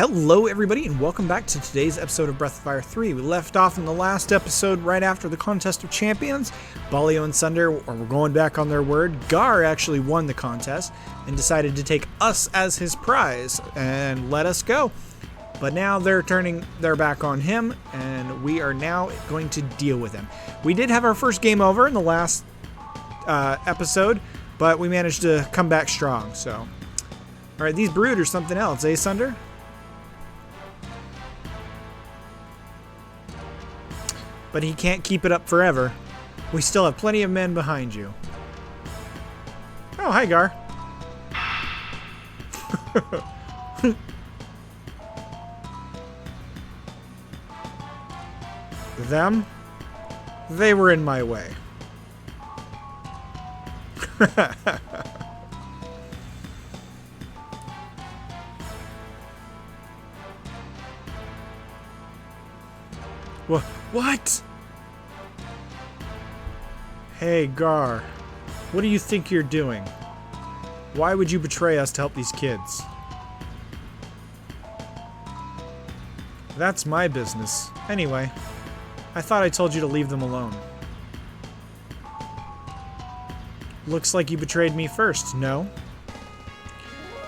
Hello everybody and welcome back to today's episode of Breath of Fire 3. We left off in the last episode right after the Contest of Champions. Balio and Sunder were going back on their word. Gar actually won the contest and decided to take us as his prize and let us go. But now they're turning their back on him and we are now going to deal with him. We did have our first game over in the last episode, but we managed to come back strong. So, alright, these brood are something else, eh, Sunder? But he can't keep it up forever. We still have plenty of men behind you. Oh, hi, Gar. Them? They were in my way. What? Hey, Gar. What do you think you're doing? Why would you betray us to help these kids? That's my business. Anyway, I thought I told you to leave them alone. Looks like you betrayed me first, no?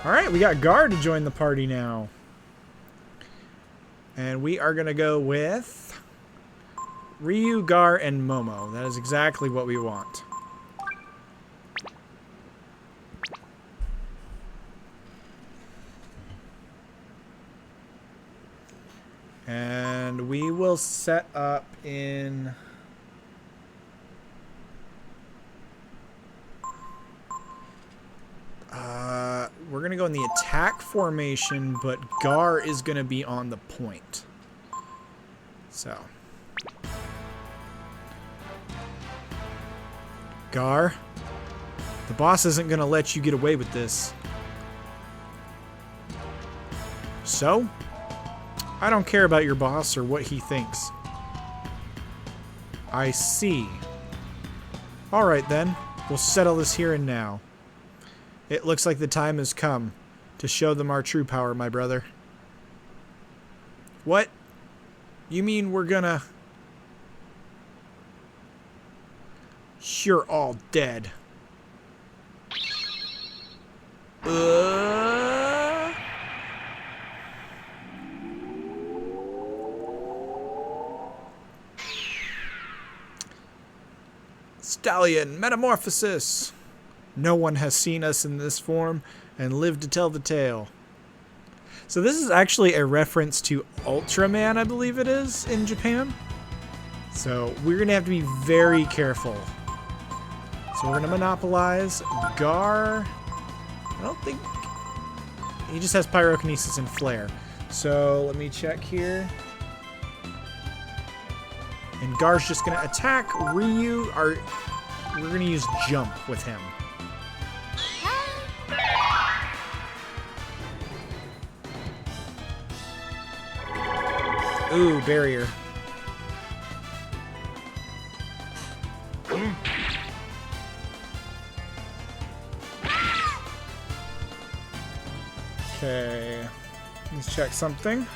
Alright, we got Gar to join the party now. And we are going to go with Ryu, Gar, and Momo. That is exactly what we want. And we will set up in... we're going to go in the attack formation, but Gar is going to be on the point. So... Gar, the boss isn't going to let you get away with this. So, I don't care about your boss or what he thinks. I see. Alright then, we'll settle this here and now. It looks like the time has come to show them our true power, my brother. What? You mean we're gonna... You're all dead. Stallion metamorphosis. No one has seen us in this form and lived to tell the tale. So this is actually a reference to Ultraman, I believe it is, in Japan. So we're going to have to be very careful. So we're going to monopolize Gar. I don't think... He just has pyrokinesis and flare. So let me check here. And Gar's just going to attack Ryu. We're going to use jump with him. Ooh, barrier. Okay, let's check something.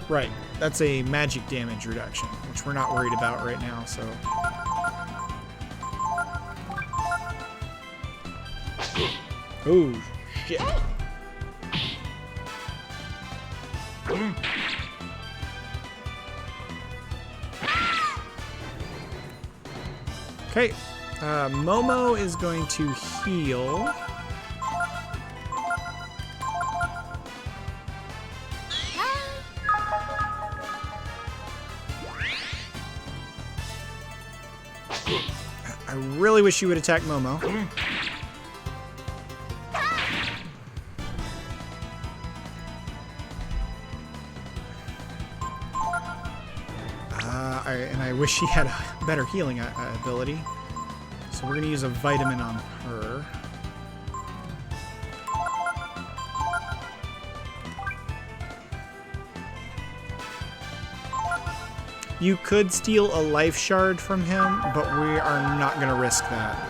Right, that's a magic damage reduction, which we're not worried about right now, so... Oh, shit. Okay, Momo is going to heal. I really wish you would attack Momo. And I wish she had a better healing ability. So we're going to use a vitamin on her. You could steal a life shard from him, but we are not going to risk that.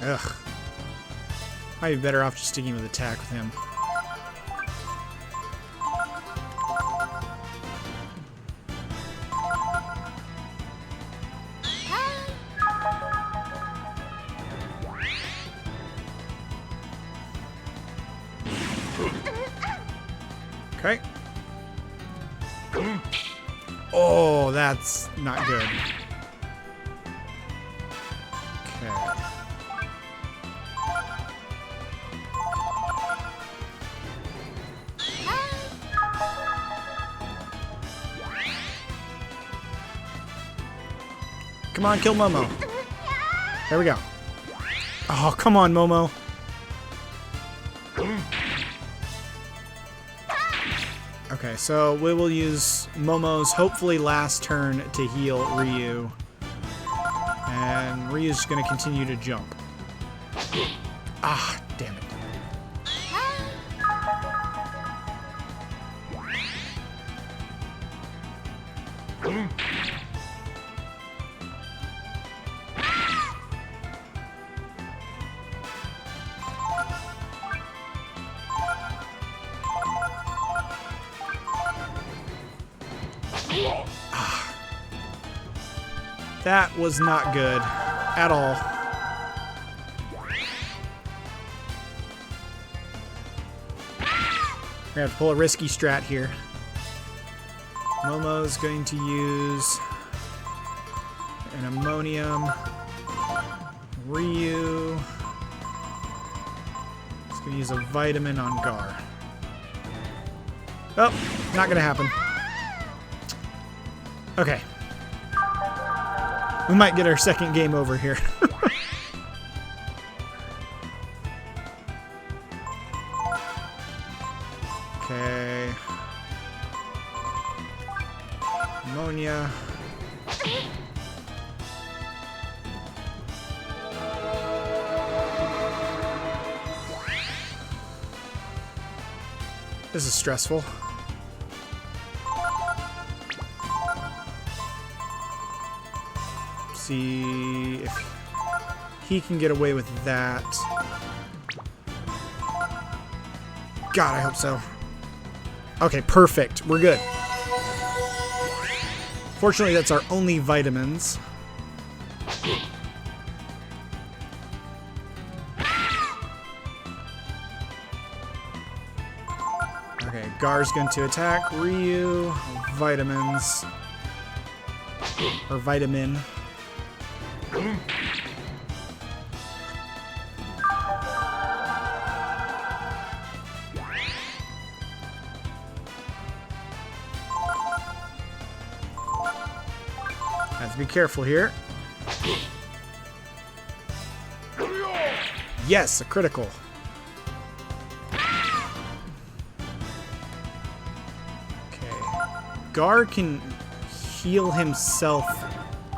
Ugh. Might be better off just sticking with attack with him. Okay. Oh, that's not good. Okay. Come on, kill Momo. There we go. Oh, come on, Momo. Okay, so we will use Momo's hopefully last turn to heal Ryu. And Ryu's just going to continue to jump. Ah, damn it. That was not good at all. We're gonna have to pull a risky strat here. Momo's going to use an ammonium. Ryu is going to use a vitamin on Gar. Oh, not gonna happen. Okay. We might get our second game over here. Okay. Ammonia. This is stressful. See if he can get away with that. God, I hope so. Okay, perfect. We're good. Fortunately, that's our only vitamins. Okay, Gar's going to attack Ryu. Vitamins. Or vitamin. Have to be careful here. Yes, a critical. Okay. Gar can heal himself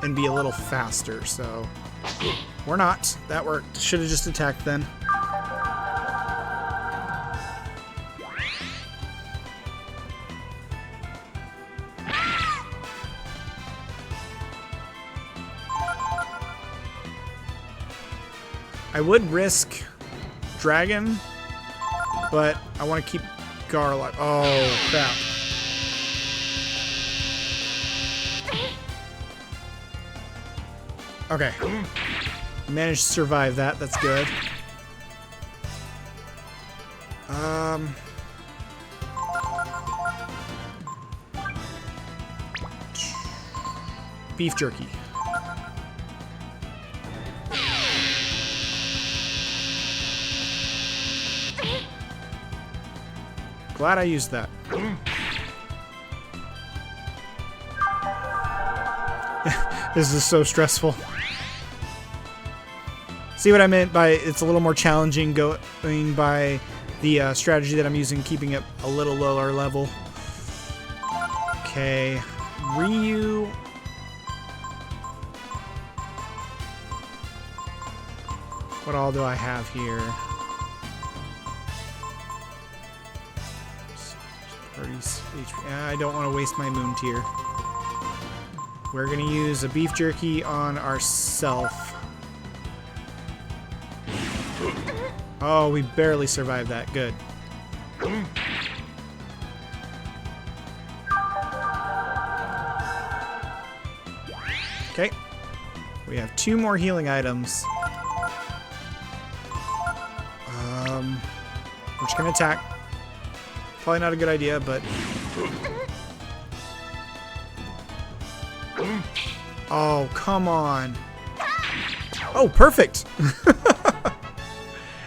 and be a little faster, so we're not. That worked. Should have just attacked then. I would risk Dragon, but I want to keep Gar alive. Oh, crap. Okay. Managed to survive that. That's good. Beef jerky. Glad I used that. This is so stressful. See what I meant by it's a little more challenging going by the strategy that I'm using, keeping it a little lower level. Okay, Ryu. What all do I have here? 30 HP. I don't want to waste my moon tier. We're going to use a beef jerky on ourself. Oh, we barely survived that. Good. Okay. We have 2 more healing items. We're just going to attack. Probably not a good idea, but... Oh, come on. Oh, perfect!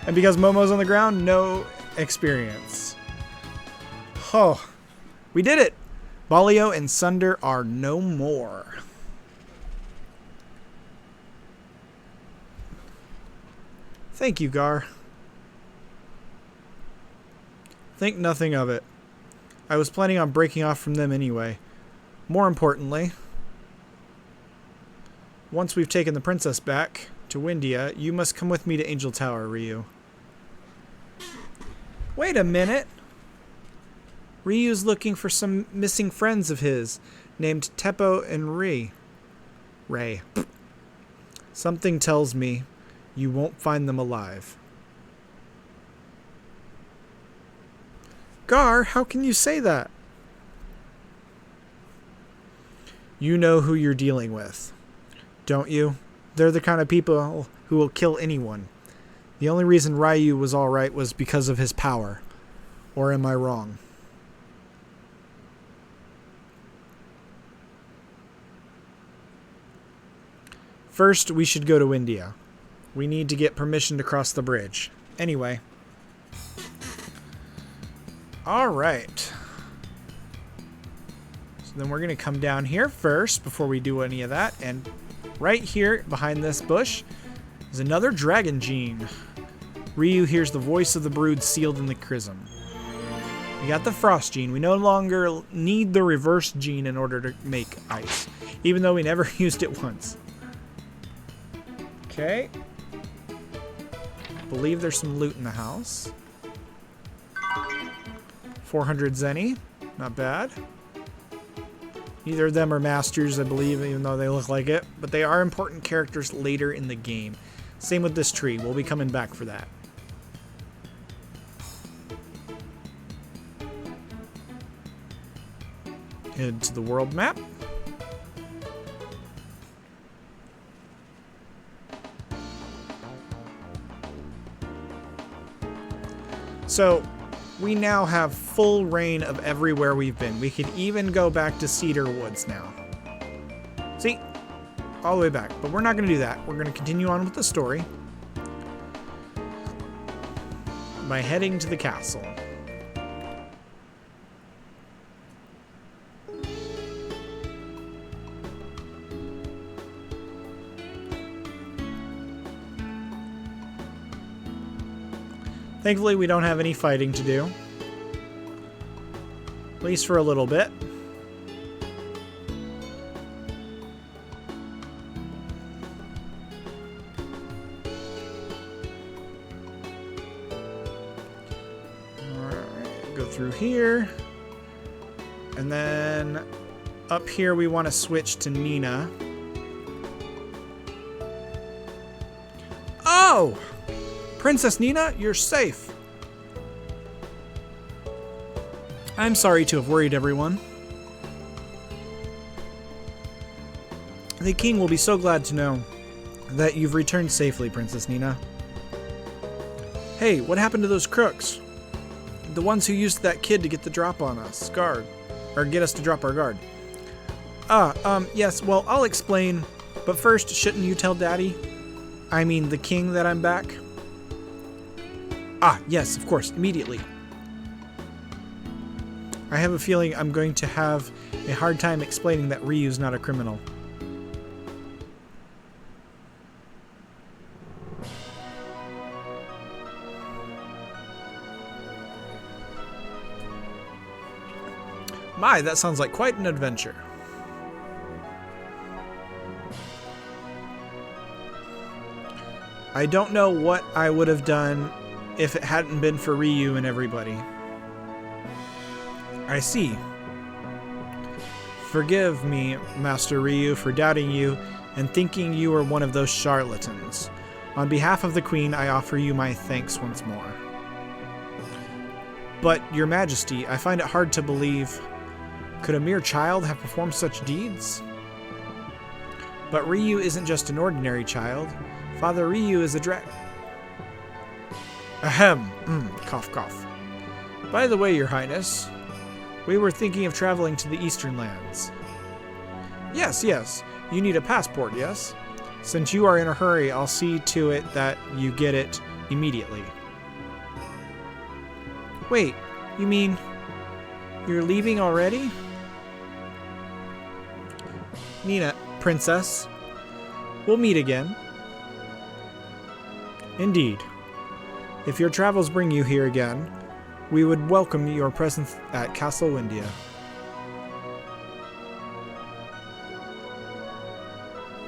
And because Momo's on the ground, no experience. Oh, we did it! Balio and Sunder are no more. Thank you, Gar. Think nothing of it. I was planning on breaking off from them anyway. More importantly, once we've taken the princess back to Windia, you must come with me to Angel Tower, Ryu. Wait a minute! Ryu's looking for some missing friends of his, named Teppo and Ray. Something tells me you won't find them alive. Gar, how can you say that? You know who you're dealing with, don't you? They're the kind of people who will kill anyone. The only reason Ryu was alright was because of his power. Or am I wrong? First, we should go to India. We need to get permission to cross the bridge. Anyway. Alright. So then we're going to come down here first before we do any of that. And right here behind this bush is another dragon gene. Ryu hears the voice of the brood sealed in the chrism. We got the frost gene. We no longer need the reverse gene in order to make ice. Even though we never used it once. Okay. Believe there's some loot in the house. 400 Zenny. Not bad. Neither of them are masters, I believe, even though they look like it. But they are important characters later in the game. Same with this tree. We'll be coming back for that. Head to the world map. So, we now have full reign of everywhere we've been. We can even go back to Cedar Woods now. See? All the way back. But we're not going to do that. We're going to continue on with the story by heading to the castle. Thankfully, we don't have any fighting to do. At least for a little bit. Alright, go through here. And then up here we want to switch to Nina. Oh! Princess Nina, you're safe. I'm sorry to have worried everyone. The king will be so glad to know that you've returned safely, Princess Nina. Hey, what happened to those crooks? The ones who used that kid to get the drop on us, get us to drop our guard. Yes, well, I'll explain. But first, shouldn't you tell Daddy? I mean, the king, that I'm back? Ah, yes, of course, immediately. I have a feeling I'm going to have a hard time explaining that Ryu's not a criminal. My, that sounds like quite an adventure. I don't know what I would have done if it hadn't been for Ryu and everybody. I see. Forgive me, Master Ryu, for doubting you and thinking you were one of those charlatans. On behalf of the Queen, I offer you my thanks once more. But, Your Majesty, I find it hard to believe. Could a mere child have performed such deeds? But Ryu isn't just an ordinary child. Father Ryu is a Ahem. Cough, cough. By the way, Your Highness, we were thinking of traveling to the Eastern lands. Yes, yes. You need a passport, yes? Since you are in a hurry, I'll see to it that you get it immediately. Wait, you mean you're leaving already? Nina, Princess, we'll meet again. Indeed. If your travels bring you here again, we would welcome your presence at Castle Windia.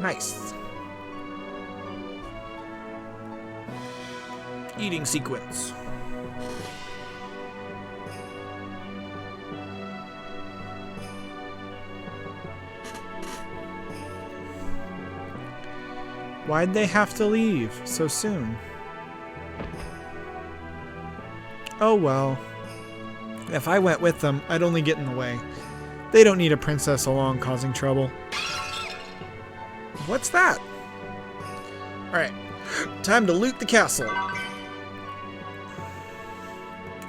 Nice. Eating sequence. Why'd they have to leave so soon? Oh well. If I went with them, I'd only get in the way. They don't need a princess along causing trouble. What's that? Alright, time to loot the castle.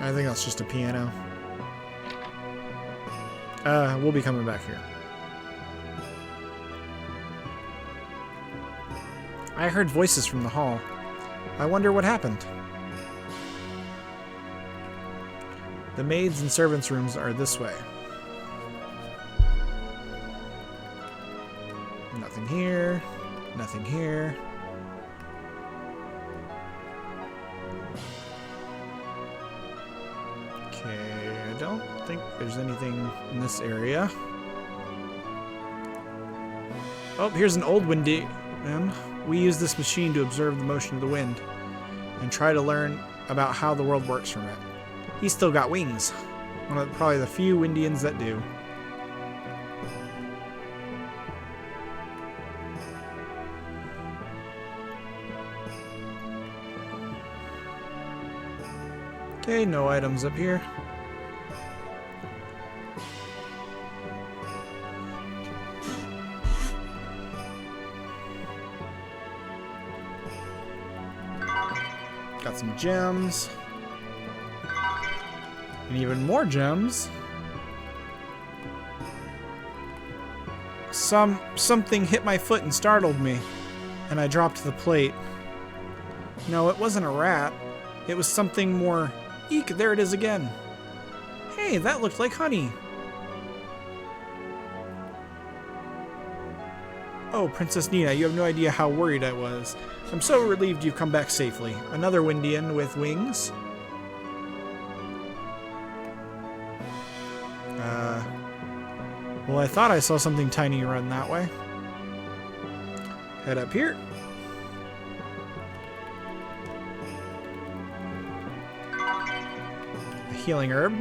I think that's just a piano. We'll be coming back here. I heard voices from the hall. I wonder what happened. The maids and servants' rooms are this way. Nothing here. Nothing here. Okay, I don't think there's anything in this area. Oh, here's an old windy. We use this machine to observe the motion of the wind and try to learn about how the world works from it. He's still got wings. One of probably the few Windians that do. Okay, no items up here. Got some gems. And even more gems. Something hit my foot and startled me, and I dropped the plate. No, it wasn't a rat. It was something more. Eek, there it is again. Hey, that looked like honey. Oh, Princess Nina, you have no idea how worried I was. I'm so relieved you've come back safely. Another Windian with wings. Well, I thought I saw something tiny run that way. Head up here. A healing herb.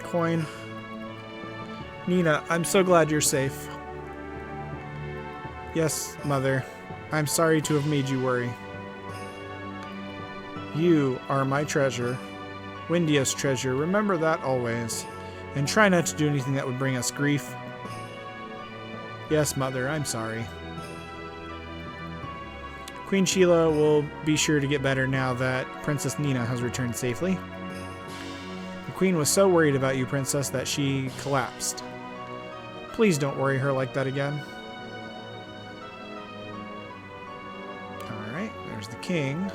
Coin. Nina, I'm so glad you're safe. Yes, Mother. I'm sorry to have made you worry. You are my treasure. Windia's treasure. Remember that always. And try not to do anything that would bring us grief. Yes, Mother, I'm sorry. Queen Sheila will be sure to get better now that Princess Nina has returned safely. The Queen was so worried about you, Princess, that she collapsed. Please don't worry her like that again. Alright, there's the King.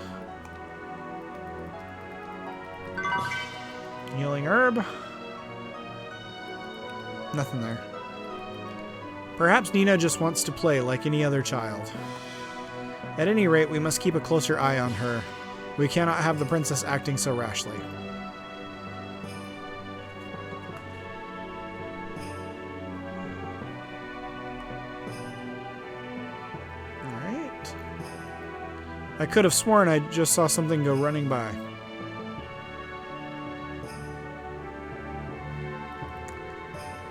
Healing herb. Nothing there. Perhaps Nina just wants to play like any other child. At any rate, we must keep a closer eye on her. We cannot have the princess acting so rashly. I could have sworn I just saw something go running by.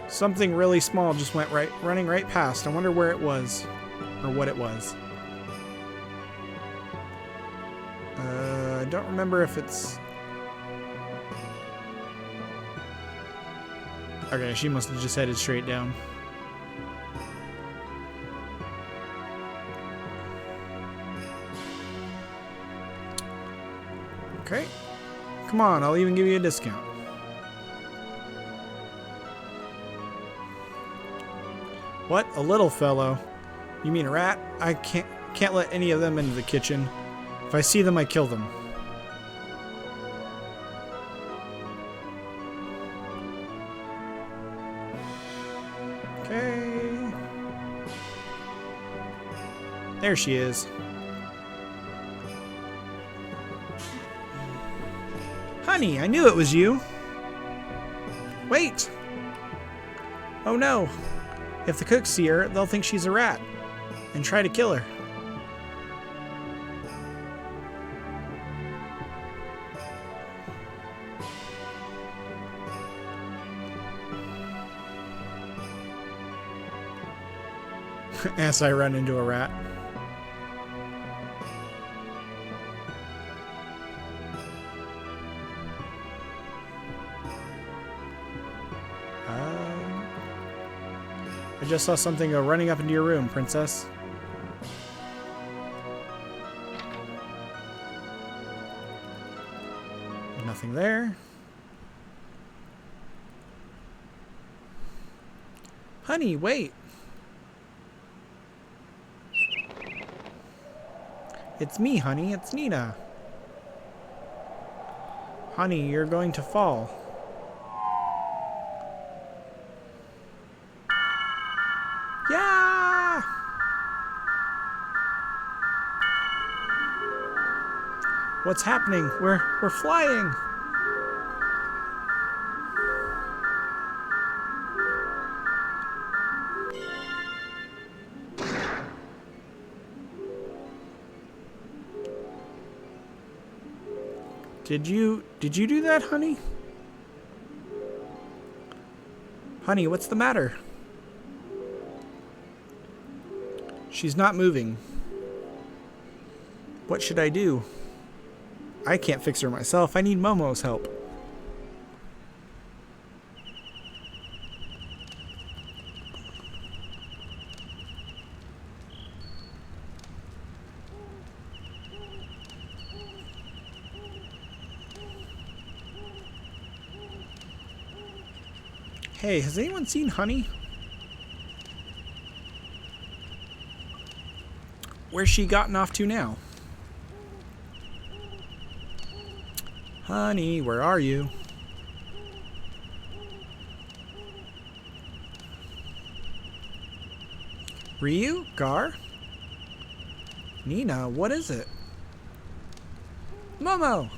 Something really small just went running right past. I wonder where it was, or what it was. I don't remember if it's... Okay, she must have just headed straight down. Okay. Come on, I'll even give you a discount. What? A little fellow? You mean a rat? I can't let any of them into the kitchen. If I see them, I kill them. Okay. There she is. Honey, I knew it was you. Wait. Oh no. If the cooks see her, they'll think she's a rat and try to kill her. As I run into a rat. I just saw something go running up into your room, princess. Nothing there. Honey, wait. It's me, honey. It's Nina. Honey, you're going to fall. Yeah! What's happening? We're flying. Did you do that, honey? Honey, what's the matter? She's not moving. What should I do? I can't fix her myself. I need Momo's help. Hey, has anyone seen Honey? Where's she gotten off to now? Honey, where are you? Ryu? Gar? Nina, what is it? Momo!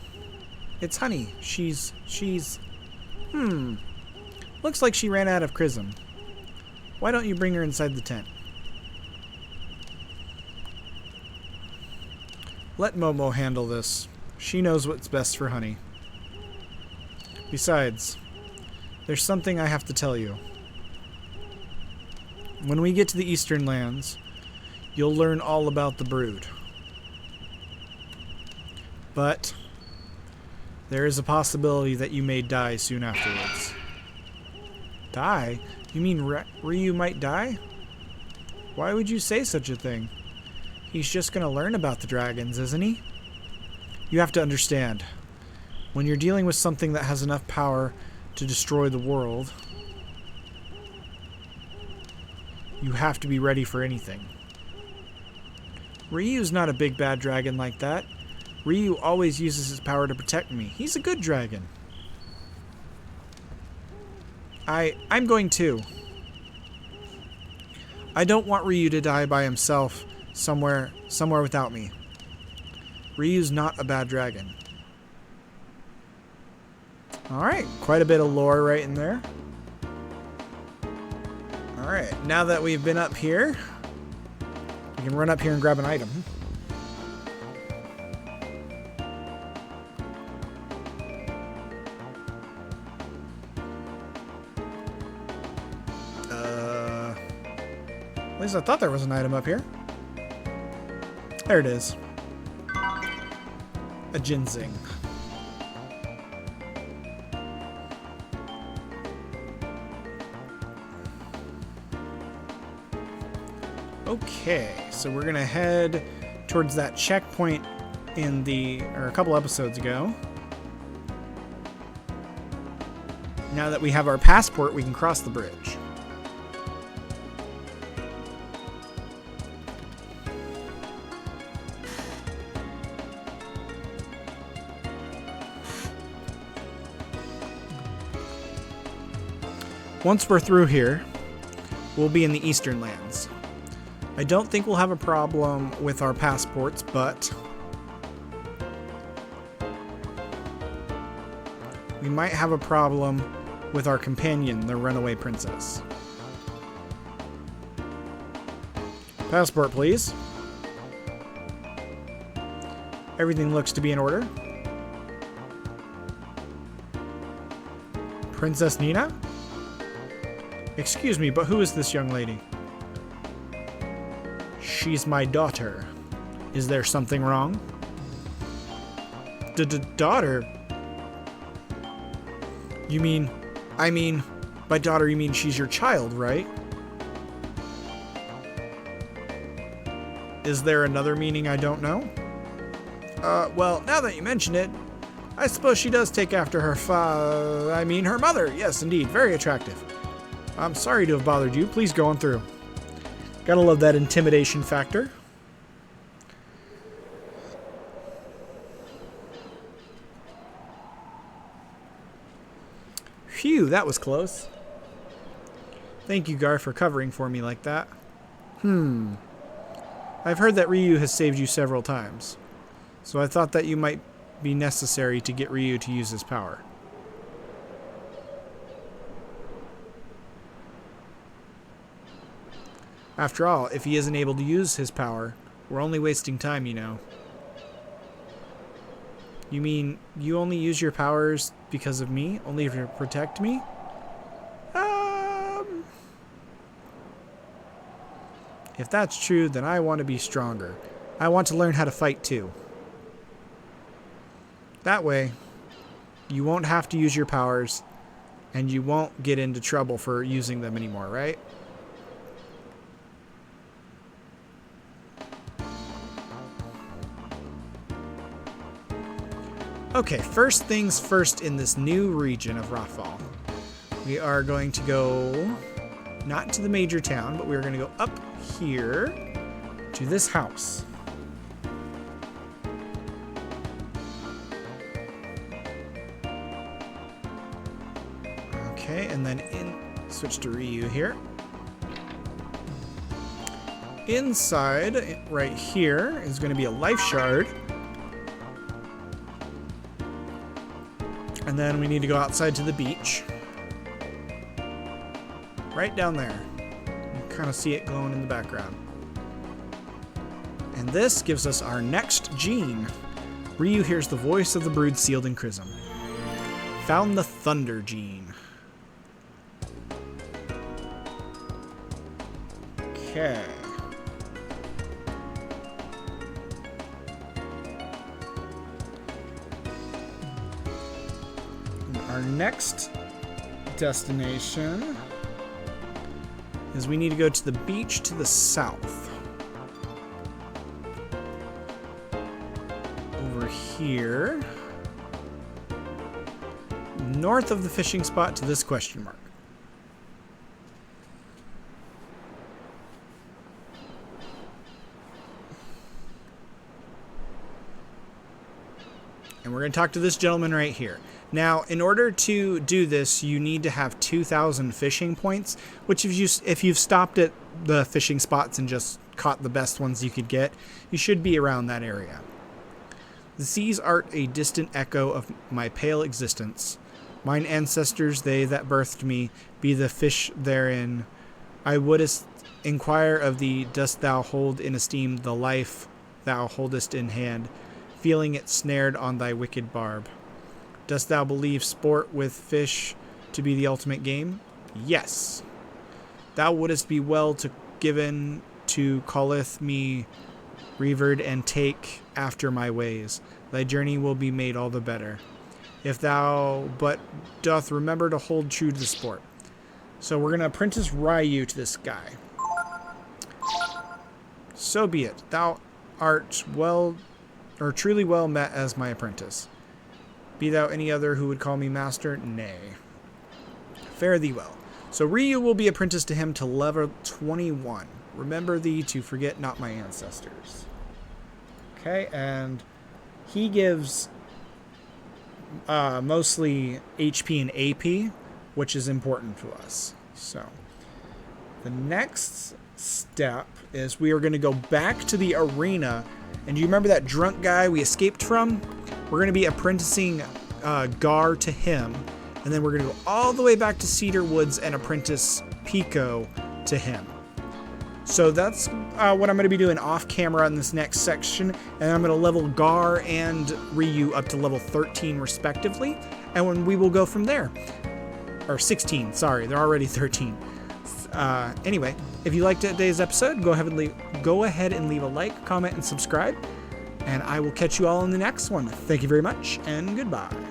It's Honey. She's... Looks like she ran out of Chrism. Why don't you bring her inside the tent? Let Momo handle this. She knows what's best for Honey. Besides, there's something I have to tell you. When we get to the Eastern Lands, you'll learn all about the Brood. But there is a possibility that you may die soon afterwards. Die? You mean Ryu might die? Why would you say such a thing? He's just going to learn about the dragons, isn't he? You have to understand, when you're dealing with something that has enough power to destroy the world, you have to be ready for anything. Ryu's not a big bad dragon like that. Ryu always uses his power to protect me. He's a good dragon. I'm going too. I don't want Ryu to die by himself somewhere without me. Ryu's not a bad dragon. Alright, quite a bit of lore right in there. Alright, now that we've been up here, we can run up here and grab an item. At least I thought there was an item up here. There it is. A ginseng. Okay, so we're gonna head towards that checkpoint or a couple episodes ago. Now that we have our passport, we can cross the bridge. Once we're through here, we'll be in the Eastern Lands. I don't think we'll have a problem with our passports, but we might have a problem with our companion, the runaway princess. Passport, please. Everything looks to be in order. Princess Nina? Excuse me, but who is this young lady? She's my daughter. Is there something wrong? Daughter? I mean, by daughter you mean she's your child, right? Is there another meaning I don't know? Well, now that you mention it, I suppose she does take after her her mother. Yes, indeed, very attractive. I'm sorry to have bothered you. Please go on through. Gotta love that intimidation factor. Phew, that was close. Thank you, Gar, for covering for me like that. I've heard that Ryu has saved you several times, so I thought that you might be necessary to get Ryu to use his power. After all, if he isn't able to use his power, we're only wasting time, you know. You mean you only use your powers because of me? Only to protect me? If that's true, then I want to be stronger. I want to learn how to fight too. That way, you won't have to use your powers, and you won't get into trouble for using them anymore, right? Okay, first things first in this new region of Rothval. We are going to go, not to the major town, but we're going to go up here to this house. Okay, and then switch to Ryu here. Inside, right here, is going to be a life shard. And then we need to go outside to the beach. Right down there. You kind of see it glowing in the background. And this gives us our next gene. Ryu hears the voice of the brood sealed in Chrism. Found the Thunder gene. Okay. Our next destination is we need to go to the beach to the south. Over here. North of the fishing spot to this question mark. And we're going to talk to this gentleman right here. Now, in order to do this, you need to have 2,000 fishing points, which if you've stopped at the fishing spots and just caught the best ones you could get, you should be around that area. The seas art a distant echo of my pale existence. Mine ancestors, they that birthed me, be the fish therein. I wouldest inquire of thee, dost thou hold in esteem the life thou holdest in hand, feeling it snared on thy wicked barb? Dost thou believe sport with fish to be the ultimate game? Yes. Thou wouldest be well to given to calleth me revered and take after my ways. Thy journey will be made all the better, if thou but doth remember to hold true to the sport. So we're going to apprentice Ryu to this guy. So be it. Thou art well, or truly well met as my apprentice. Be thou any other who would call me master? Nay. Fare thee well. So Ryu will be apprenticed to him to level 21. Remember thee to forget not my ancestors. Okay, and he gives mostly HP and AP, which is important to us. So the next step is we are going to go back to the arena. And do you remember that drunk guy we escaped from? We're going to be apprenticing Gar to him. And then we're going to go all the way back to Cedar Woods and apprentice Pico to him. So that's what I'm going to be doing off camera in this next section. And I'm going to level Gar and Ryu up to level 13 respectively. And when we will go from there. Or 16, sorry, they're already 13. Anyway, if you liked today's episode, go ahead and leave a like, comment, and subscribe. And I will catch you all in the next one. Thank you very much, and goodbye.